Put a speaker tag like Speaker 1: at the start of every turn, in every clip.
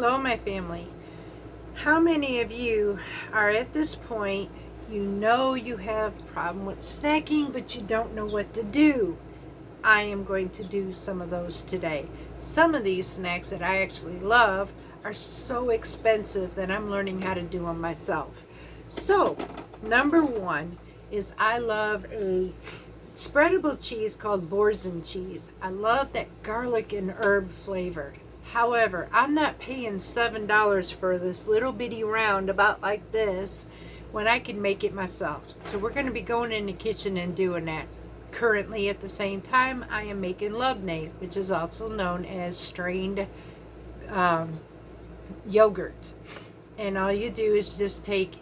Speaker 1: Hello, my family. How many of you are at this point, you know you have a problem with snacking, but you don't know what to do? I am going to do some of those today. Some of these snacks that I actually love are so expensive that I'm learning how to do them myself. So, number one is I love a spreadable cheese called bousin cheese. I love that garlic and herb flavor. However, I'm not paying $7 for this little bitty round about like this when I can make it myself. So we're going to be going in the kitchen and doing that. Currently, at the same time, I am making labneh, which is also known as strained yogurt. And all you do is just take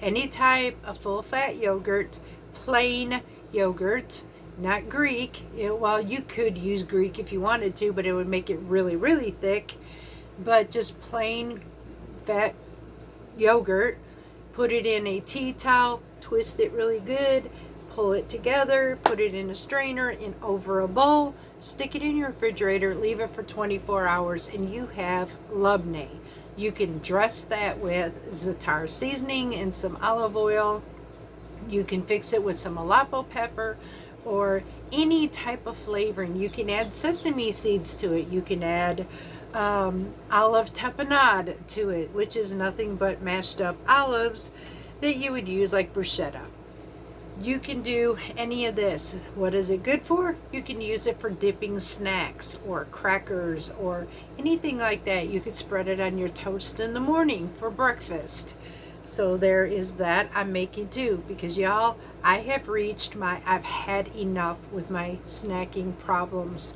Speaker 1: any type of full-fat yogurt, plain yogurt, not Greek. Well, you could use Greek if you wanted to, but it would make it really, really thick. But just plain fat yogurt. Put it in a tea towel, twist it really good, pull it together, put it in a strainer and over a bowl, stick it in your refrigerator, leave it for 24 hours, and you have labneh. You can dress that with za'atar seasoning and some olive oil. You can fix it with some Aleppo pepper or any type of flavoring. You can add sesame seeds to it. You can add olive tapenade to it, which is nothing but mashed up olives that you would use like bruschetta. You can do any of this. What is it good for? You can use it for dipping snacks or crackers or anything like that. You could spread it on your toast in the morning for breakfast. So there is that I'm making too, because y'all, I've had enough with my snacking problems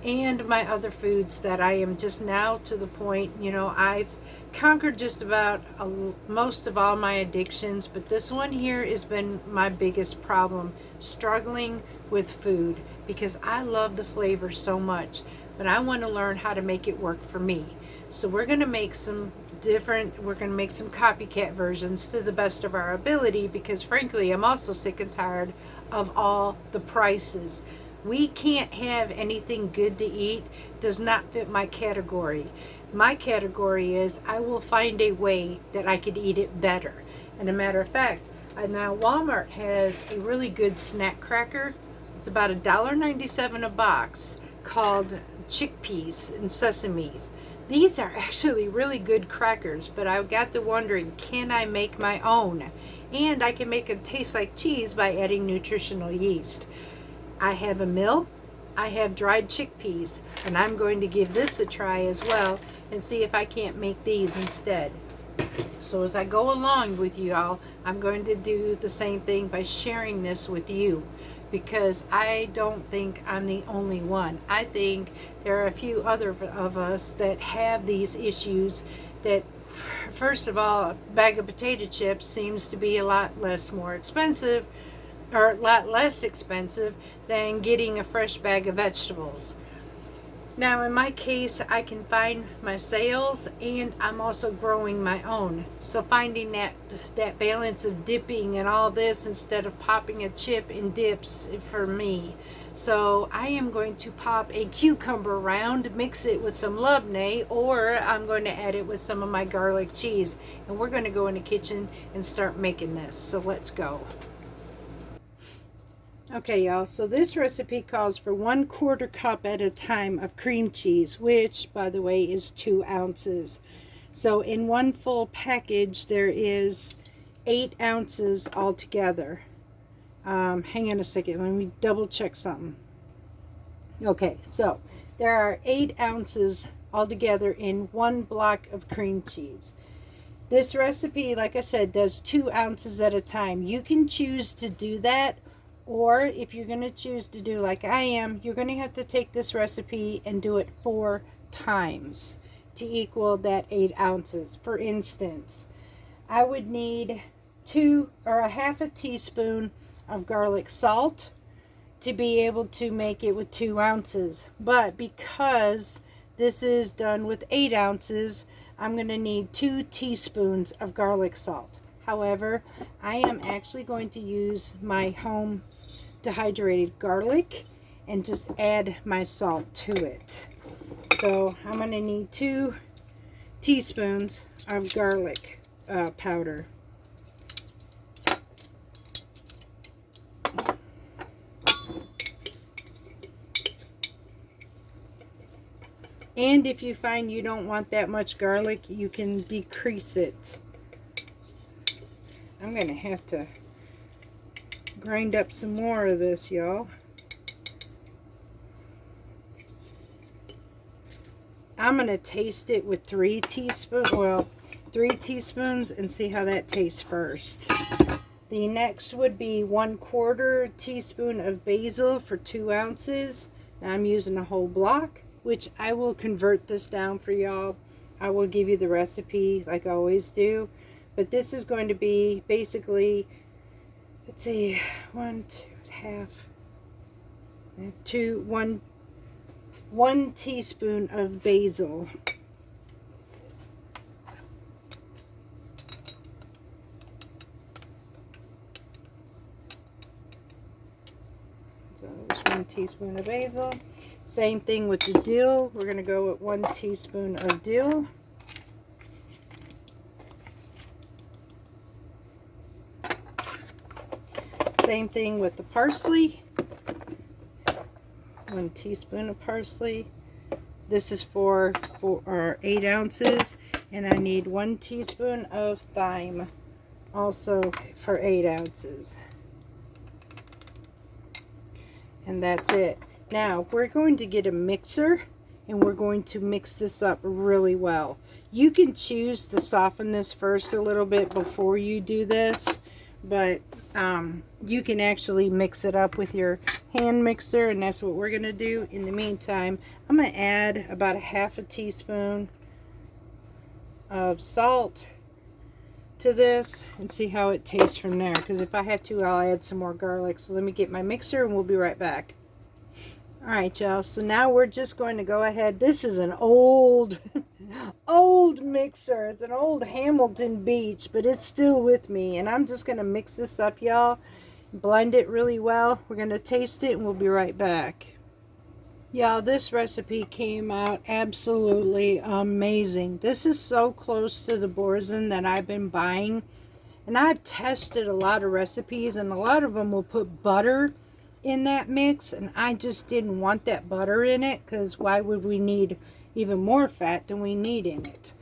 Speaker 1: and my other foods that I am just now to the point, I've conquered just about most of all my addictions, but this one here has been my biggest problem, struggling with food, because I love the flavor so much, but I want to learn how to make it work for me. So we're going to make some copycat versions to the best of our ability, because frankly, I'm also sick and tired of all the prices. We can't have anything good to eat, does not fit my category. My category is I will find a way that I could eat it better. And a matter of fact, now Walmart has a really good snack cracker. It's about $1.97 a box, called chickpeas and sesames. These are actually really good crackers, but I got to wondering, can I make my own? And I can make them taste like cheese by adding nutritional yeast. I have a mill, I have dried chickpeas, and I'm going to give this a try as well and see if I can't make these instead. So as I go along with you all, I'm going to do the same thing by sharing this with you, because I don't think I'm the only one. I think there are a few other of us that have these issues. That, first of all, a bag of potato chips seems to be a lot less expensive than getting a fresh bag of vegetables. Now, in my case, I can find my sales, and I'm also growing my own. So finding that balance of dipping and all this instead of popping a chip in dips for me. So I am going to pop a cucumber round, mix it with some labneh, or I'm going to add it with some of my garlic cheese. And we're going to go in the kitchen and start making this. So let's go. Okay, y'all, so this recipe calls for 1/4 cup at a time of cream cheese, which, by the way, is 2 ounces. So in one full package, there is 8 ounces altogether. Hang on a second, let me double check something. Okay, so there are 8 ounces altogether in 1 block of cream cheese. This recipe, like I said, does 2 ounces at a time. You can choose to do that, or if you're going to choose to do like I am, you're going to have to take this recipe and do it 4 times to equal that 8 ounces. For instance, I would need 1/2 teaspoon of garlic salt to be able to make it with 2 ounces. But because this is done with 8 ounces, I'm going to need 2 teaspoons of garlic salt. However, I am actually going to use my home dehydrated garlic and just add my salt to it. So I'm going to need 2 teaspoons of garlic powder. And if you find you don't want that much garlic, you can decrease it. I'm going to have to grind up some more of this, y'all. I'm going to taste it with 3 teaspoons and see how that tastes first. The next would be 1/4 teaspoon of basil for 2 ounces. Now I'm using a whole block, which I will convert this down for y'all. I will give you the recipe like I always do. But this is going to be basically, let's see, 1 teaspoon of basil. So there's 1 teaspoon of basil. Same thing with the dill. We're going to go with 1 teaspoon of dill. Same thing with the parsley. 1 teaspoon of parsley. This is for 8 ounces. And I need 1 teaspoon of thyme, also for 8 ounces. And that's it. Now we're going to get a mixer and we're going to mix this up really well. You can choose to soften this first a little bit before you do this, but you can actually mix it up with your hand mixer, and that's what we're going to do. In the meantime, I'm going to add about 1/2 teaspoon of salt to this and see how it tastes from there, because if I have to, I'll add some more garlic. So let me get my mixer and we'll be right back. Alright, y'all, so now we're just going to go ahead. This is an old old mixer. It's an old Hamilton Beach, but it's still with me, and I'm just going to mix this up, y'all. Blend it really well. We're going to taste it and we'll be right back. Y'all, this recipe came out absolutely amazing. This is so close to the bousin that I've been buying, and I've tested a lot of recipes, and a lot of them will put butter in that mix, and I just didn't want that butter in it, because why would we need even more fat than we need in it?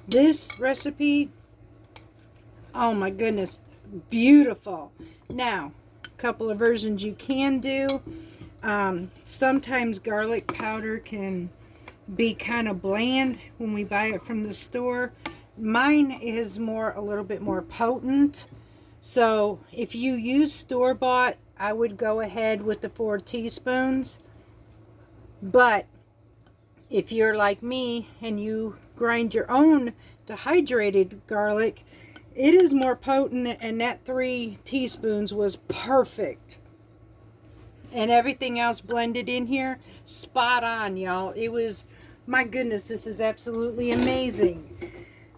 Speaker 1: This recipe, oh my goodness, beautiful. Now, a couple of versions you can do. Sometimes garlic powder can be kind of bland when we buy it from the store. Mine is a little bit more potent. So if you use store-bought, I would go ahead with the 4 teaspoons. But if you're like me and you grind your own dehydrated garlic, it is more potent, and that 3 teaspoons was perfect. And everything else blended in here, spot on, y'all. It was, my goodness, this is absolutely amazing.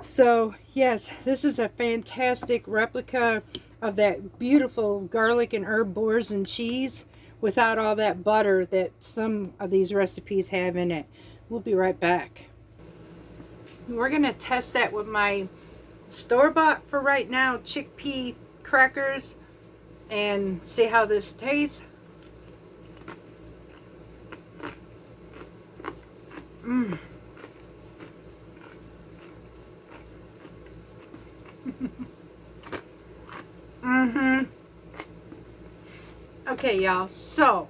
Speaker 1: So yes, this is a fantastic replica of that beautiful garlic and herb bousin cheese without all that butter that some of these recipes have in it. We'll be right back. We're going to test that with my store-bought, for right now, chickpea crackers, and see how this tastes. Okay, y'all, so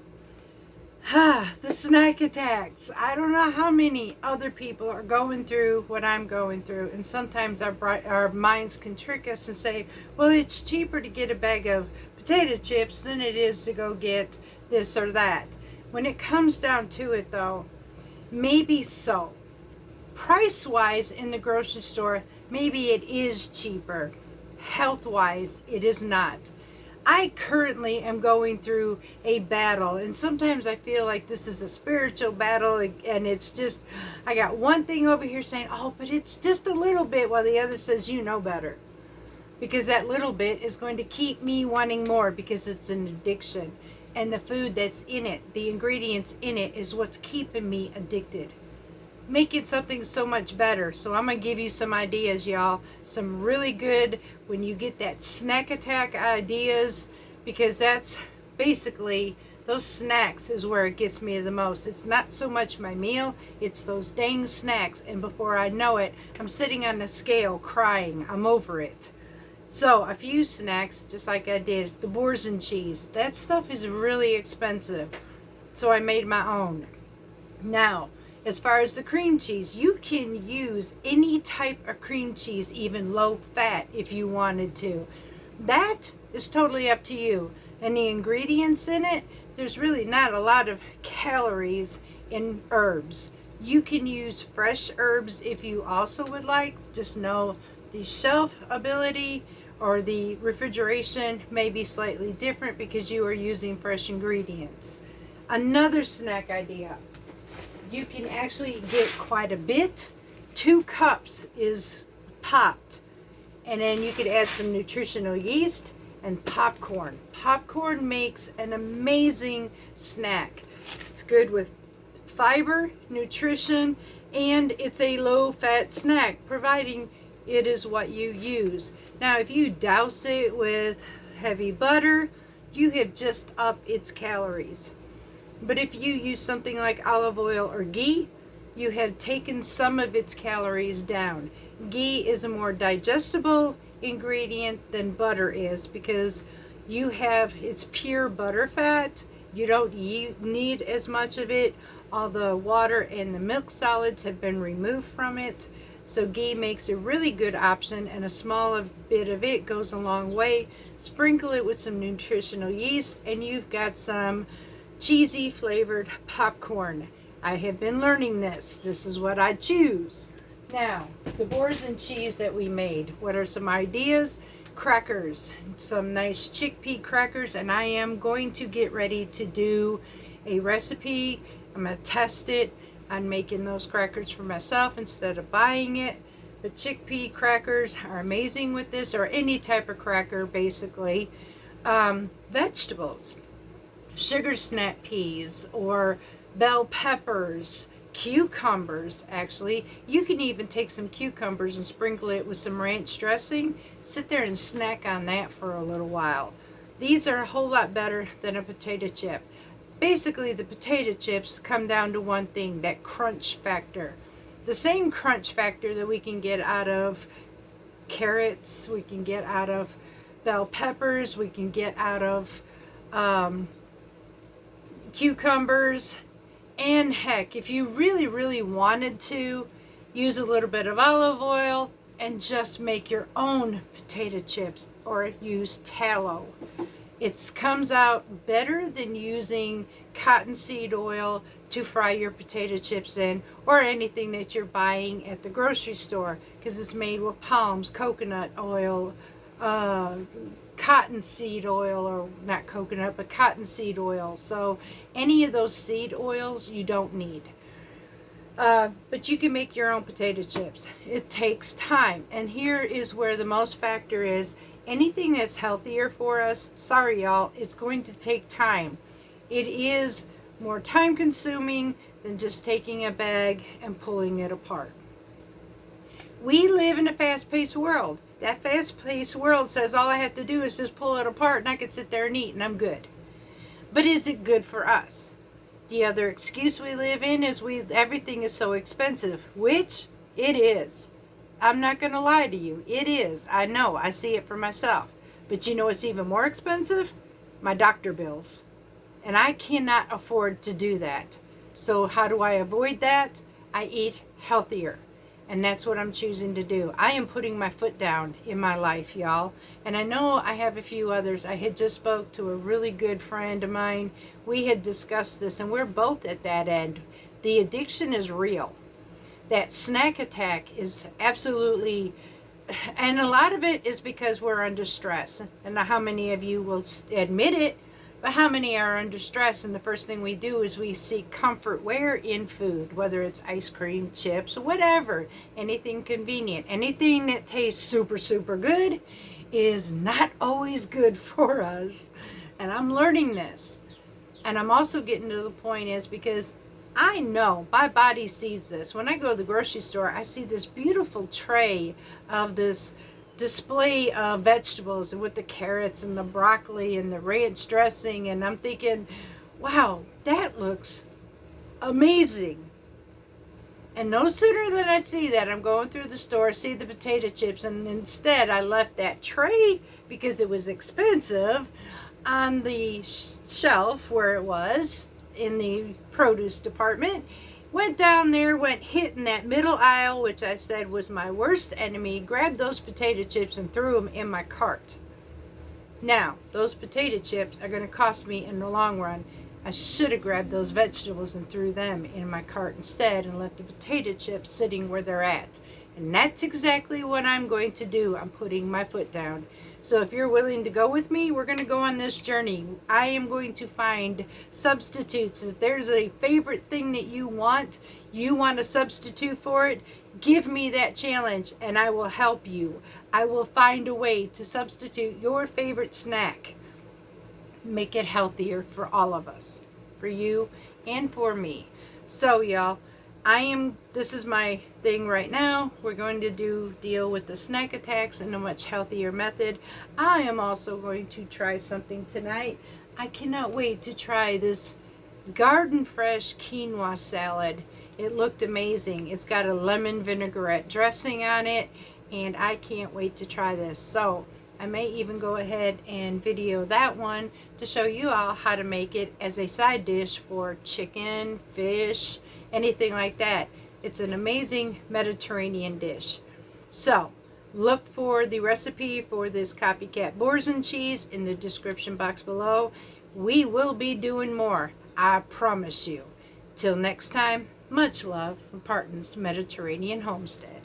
Speaker 1: the snack attacks. I don't know how many other people are going through what I'm going through, and sometimes our minds can trick us and say, well, it's cheaper to get a bag of potato chips than it is to go get this or that. When it comes down to it, though, maybe so. Price-wise in the grocery store, maybe it is cheaper. Health-wise, it is not. I currently am going through a battle, and sometimes I feel like this is a spiritual battle, and it's just, I got one thing over here saying, oh, but it's just a little bit, while the other says, you know better. Because that little bit is going to keep me wanting more, because it's an addiction. And the food that's in it, the ingredients in it, is what's keeping me addicted. making something so much better. So I'm going to give you some ideas, y'all. Some really good, when you get that snack attack ideas, because that's basically, those snacks is where it gets me the most. It's not so much my meal, it's those dang snacks. And before I know it, I'm sitting on the scale crying. I'm over it. So a few snacks, just like I did, the bousin cheese. That stuff is really expensive. So I made my own. Now, as far as the cream cheese, you can use any type of cream cheese, even low fat, if you wanted to. That is totally up to you. And the ingredients in it, there's really not a lot of calories in herbs. You can use fresh herbs if you also would like. Just know the shelf ability or the refrigeration may be slightly different because you are using fresh ingredients. Another snack idea. You can actually get quite a bit. 2 cups is popped. And then you could add some nutritional yeast and popcorn. Popcorn makes an amazing snack. It's good with fiber, nutrition, and it's a low-fat snack, providing it is what you use. Now, if you douse it with heavy butter, you have just upped its calories. But if you use something like olive oil or ghee, you have taken some of its calories down. Ghee is a more digestible ingredient than butter is, because you have, it's pure butter fat. You don't need as much of it. All the water and the milk solids have been removed from it. So ghee makes a really good option, and a small bit of it goes a long way. Sprinkle it with some nutritional yeast and you've got some cheesy flavored popcorn. I have been learning this. This is what I choose. Now, the bousin cheese that we made. What are some ideas? Crackers. Some nice chickpea crackers, and I am going to get ready to do a recipe. I'm going to test it on making those crackers for myself instead of buying it. But chickpea crackers are amazing with this, or any type of cracker basically. Vegetables. Sugar snap peas or bell peppers, cucumbers. Actually, you can even take some cucumbers and sprinkle it with some ranch dressing. Sit there and snack on that for a little while. These are a whole lot better than a potato chip. Basically, the potato chips come down to one thing, that crunch factor. The same crunch factor that we can get out of carrots, we can get out of bell peppers, we can get out of cucumbers. And heck, if you really wanted to, use a little bit of olive oil and just make your own potato chips, or use tallow. It comes out better than using cottonseed oil to fry your potato chips in, or anything that you're buying at the grocery store, because it's made with palms, coconut oil, cottonseed oil, or not coconut, but cottonseed oil. So any of those seed oils you don't need. But you can make your own potato chips. It takes time. And here is where the most factor is. Anything that's healthier for us, sorry y'all, it's going to take time. It is more time consuming than just taking a bag and pulling it apart. We live in a fast-paced world. That fast-paced world says all I have to do is just pull it apart and I can sit there and eat and I'm good. But is it good for us? The other excuse we live in is everything is so expensive, which it is. I'm not going to lie to you. It is. I know. I see it for myself. But you know what's even more expensive? My doctor bills. And I cannot afford to do that. So how do I avoid that? I eat healthier. And that's what I'm choosing to do. I am putting my foot down in my life, y'all. And I know I have a few others. I had just spoke to a really good friend of mine. We had discussed this, and we're both at that end. The addiction is real. That snack attack is absolutely, and a lot of it is because we're under stress. And how many of you will admit it, but how many are under stress? And the first thing we do is we seek comfort where? In food, whether it's ice cream, chips, whatever, anything convenient. Anything that tastes super good is not always good for us. And I'm learning this. And I'm also getting to the point is because I know my body sees this. When I go to the grocery store, I see this beautiful tray of this display of vegetables with the carrots and the broccoli and the ranch dressing, and I'm thinking, wow, that looks amazing. And no sooner than I see that, I'm going through the store, see the potato chips, and instead I left that tray because it was expensive on the shelf where it was in the produce department. Went down there, went hitting that middle aisle, which I said was my worst enemy, grabbed those potato chips and threw them in my cart. Now, those potato chips are going to cost me in the long run. I should have grabbed those vegetables and threw them in my cart instead and left the potato chips sitting where they're at. And that's exactly what I'm going to do. I'm putting my foot down. So if you're willing to go with me, we're going to go on this journey. I am going to find substitutes. If there's a favorite thing that you want a substitute for it, give me that challenge and I will help you. I will find a way to substitute your favorite snack. Make it healthier for all of us, for you and for me. So y'all, this is my thing right now. We're going to deal with the snack attacks in a much healthier method. I am also going to try something tonight. I cannot wait to try this garden fresh quinoa salad. It looked amazing. It's got a lemon vinaigrette dressing on it, and I can't wait to try this. So I may even go ahead and video that one to show you all how to make it as a side dish for chicken, fish, anything like that. It's an amazing Mediterranean dish. So look for the recipe for this Copycat bousin cheese in the description box below. We will be doing more, I promise you. Till next time, much love from Parton's Mediterranean Homestead.